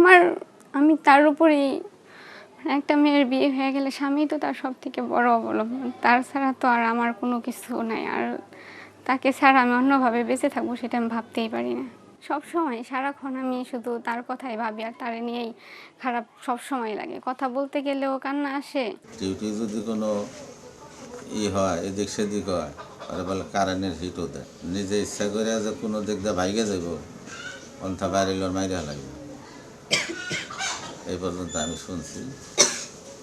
আমার আমি তার উপরেই একটা মেয়ের বিয়ে হয়ে গেলে স্বামী তো তার সবথেকে বড় অবলম্বন। তার ছাড়া তো আর আমার কোনো কিছু নাই। আর তাকে ছাড়া আমি অন্যভাবে বেঁচে থাকবো সেটা আমি ভাবতেই পারি না। সবসময় সারাক্ষণ আমি শুধু তার কথাই ভাবি আর তারে নিয়েই খারাপ সবসময় লাগে। কথা বলতে গেলেও কান্না আসে। ডিউটি যদি কোনো হয় এদিক সেদিক হয় আর বলে কারেন্টের হিটও দেয় নিজে ইচ্ছা করে যে কোনো দিক দিয়ে ভাইগে যাব পন্থা বাইরে মাইরা লাগবে এই পর্যন্ত আমি শুনছি।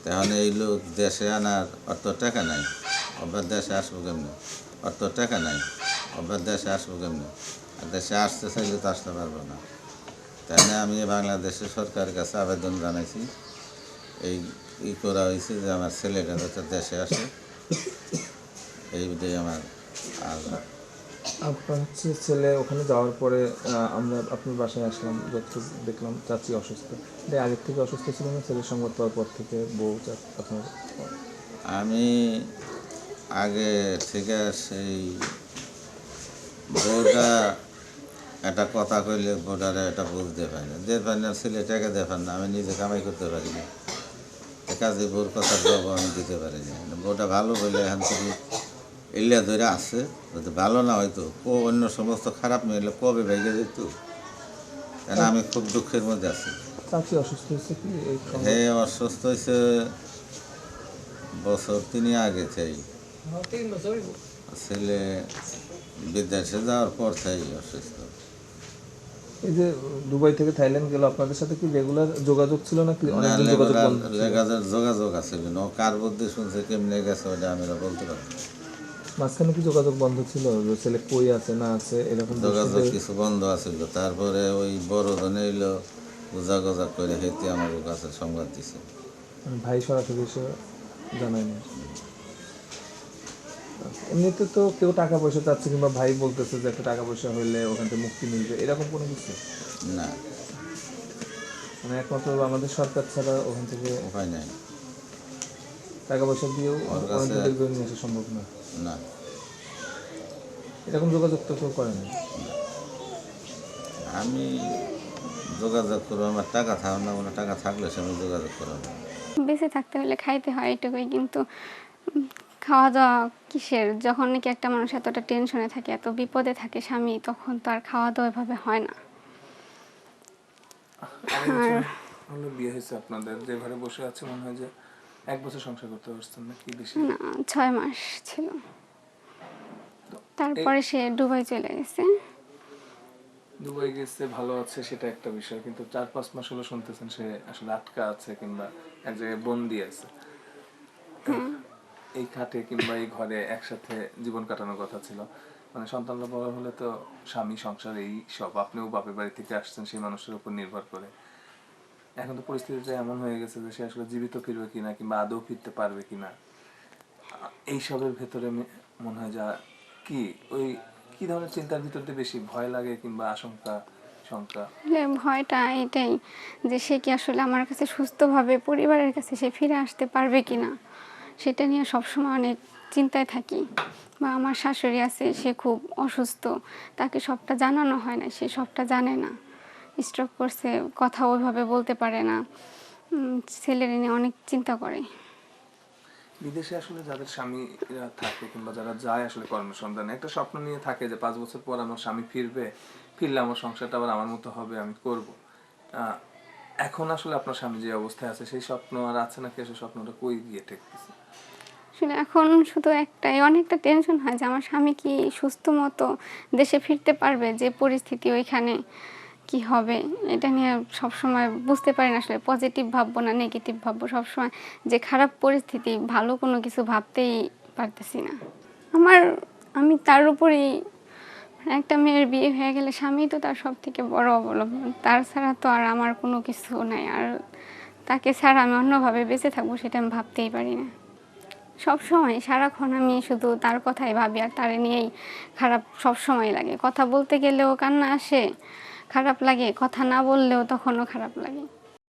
তখন এই লোক দেশে আনার অত টাকা নাই, আবার দেশে আসবো কেমনি? অত টাকা নাই, আবার দেশে আসবো কেমনি? আর দেশে আসতে চাইলে তো আসতে পারবো না। তাই না আমি বাংলাদেশের সরকারের কাছে আবেদন জানাইছি, এই করা হয়েছে যে আমার ছেলেটা যাতে দেশে আসে, এইটাই আমার। আর আপনার হচ্ছে ছেলে ওখানে যাওয়ার পরে আমরা আপনার বাসায় আসলাম, যতটুকু দেখলাম চাচি অসুস্থ। এটা আগের থেকে অসুস্থ ছিল না? ছেলের সংবাদ পাওয়ার পর থেকে বউ আপনার? আমি আগে থেকে সেই বউটা একটা কথা কইলে বউটারে এটা বুঝতে পারি না, দেখতে পারি না, ছেলেটাকে দেখেন না, আমি নিজে কামাই করতে পারি না, কাজে বউর কথা জবাব আমি দিতে পারি না। বউটা ভালো বলে এখান থেকে এলিয়া ধরে আসছে, যদি ভালো না হয়তো অন্য সমস্ত খারাপ মেয়ে কবে ভেঙে যেত। কেন আমি খুব দুঃখের মধ্যে আছি। চাচি অসুস্থ হয়েছে কি? হ্যাঁ, অসুস্থ হয়েছে বছর 3 আগে থেকে। ছেলে বিদেশে যাওয়ার পর থেকে অসুস্থ। এই যে দুবাই থেকে থাইল্যান্ড গেল, আপনাদের সাথে কি রেগুলার যোগাযোগ ছিল না? কি যোগাযোগ আছে কিন্তু কার বুদ্ধি শুনছে কেমনে গেছে ওটা আমি বলতে পারি। মাঝখানে কি যোগাযোগ বন্ধ ছিল? ছেলে কই আছে না আছে এরকম যোগাযোগ কিছু বন্ধ আছিল, তারপরে ওই বড় ধনে এলো গোজা গোজা করে হেঁটে আমাদের কাছে সংবাদ দিছে। ভাই সরাসরি এসে জানায়নি? এমনিতে তো কেউ টাকা পয়সা চাচ্ছে কিংবা ভাই বলতেছে যে একটা টাকা পয়সা হইলে ওখান থেকে মুক্তি মিলবে, এরকম কোনো কিছু না। মানে একমাত্র আমাদের সরকার ছাড়া ওখান থেকে উপায় নাই, টাকা পয়সা দিয়েও নিয়ে আসা সম্ভব না। না, এরকম যোগাযোগ তো কেউ করে না। আমি যোগাযোগ করবো, আমার টাকা থাকবে না, কোনো টাকা থাকলে সে আমি যোগাযোগ করবো। বেঁচে থাকতে হলে খাইতে হয় এটুকুই, কিন্তু খাওয়া দাওয়া কিসের? যখন নাকি একটা মানুষ এতটা টেনশনে থাকে, এত বিপদে থাকে স্বামী, তখন তো আর খাওয়া দাওয়া এভাবে হয় না। আর বিয়ে হয়েছে আপনাদের, যে ঘরে বসে আছে মনে হয় যে 1 বছর সংসার করতে পারছেন না কি বেশি? না, 6 মাস ছিল, তারপরে সে দুবাই চলে গেছে। দুবাই গেছে, ভালো আছে সেটা একটা বিষয়, কিন্তু 4-5 মাস হলো শুনতেছেন সে আসলে আটকা আছে কিংবা এক জায়গায় বন্দি আছে। এই খাটে কিংবা এই ঘরে একসাথে জীবন কাটানোর কথা ছিল, মানে সন্তানরা বড় হলে তো স্বামী সংসার এই সব, আপনিও বাপের বাড়ি থেকে আসছেন সেই মানুষের উপর নির্ভর করে। এখন তো পরিস্থিতিটা এমন হয়ে গেছে যে সে আসলে জীবিত ফিরবে কিনা কিংবা আদৌ ফিরতে পারবে কিনা, এইসবের ভেতরে মনে হয় যা কি ওই কি ধরনের চিন্তার ভিতর দিয়ে বেশি ভয় লাগে কিংবা আশঙ্কা শঙ্কা? ভয়টা এটাই যে সে কি আসলে আমার কাছে সুস্থভাবে পরিবারের কাছে সে ফিরে আসতে পারবে কিনা, সেটা নিয়ে সবসময় অনেক চিন্তায় থাকি। বা আমার শাশুড়ি আছে, সে খুব অসুস্থ, তাকে সবটা জানানো হয় না, সে সবটা জানে না, স্ট্রোক করছে, কথা ওইভাবে বলতে পারে না। ছেলের নিয়ে অনেক চিন্তা করে। বিদেশে আসলে যাদের স্বামীরা থাকে কিংবা যারা যায় আসলে কর্মসন্ধানে, একটা স্বপ্ন নিয়ে থাকে যে 5 বছর পর আমার স্বামী ফিরবে, ফিরলে আমার সংসারটা আবার আমার মতো হবে, আমি করব। এখন আসলে আপনার স্বামী যে অবস্থায় আছে সেই স্বপ্ন আর আছে নাকি? আসলে স্বপ্নটা কই গিয়ে ঠেকতেছে? আসলে এখন শুধু একটাই, অনেকটা টেনশন হয় যে আমার স্বামী কি সুস্থ মতো দেশে ফিরতে পারবে, যে পরিস্থিতি ওইখানে কি হবে, এটা নিয়ে সবসময় বুঝতে পারি না আসলে পজিটিভ ভাববো না নেগেটিভ ভাববো। সবসময় যে খারাপ পরিস্থিতি, ভালো কোনো কিছু ভাবতেই পারতেছি না। আমি তার উপরেই, একটা মেয়ের বিয়ে হয়ে গেলে স্বামী তো তার সবথেকে বড় অবলম্বন। তার ছাড়া তো আর আমার কোনো কিছু নাই। আর তাকে ছাড়া আমি অন্যভাবে বেঁচে থাকবো সেটা আমি ভাবতেই পারি না। সবসময় সারাক্ষণ আমি শুধু তার কথাই ভাবি আর তারে নিয়েই খারাপ সবসময় লাগে। কথা বলতে গেলেও কান্না আসে, খারাপ লাগে, কথা না বললেও তখনও খারাপ লাগে।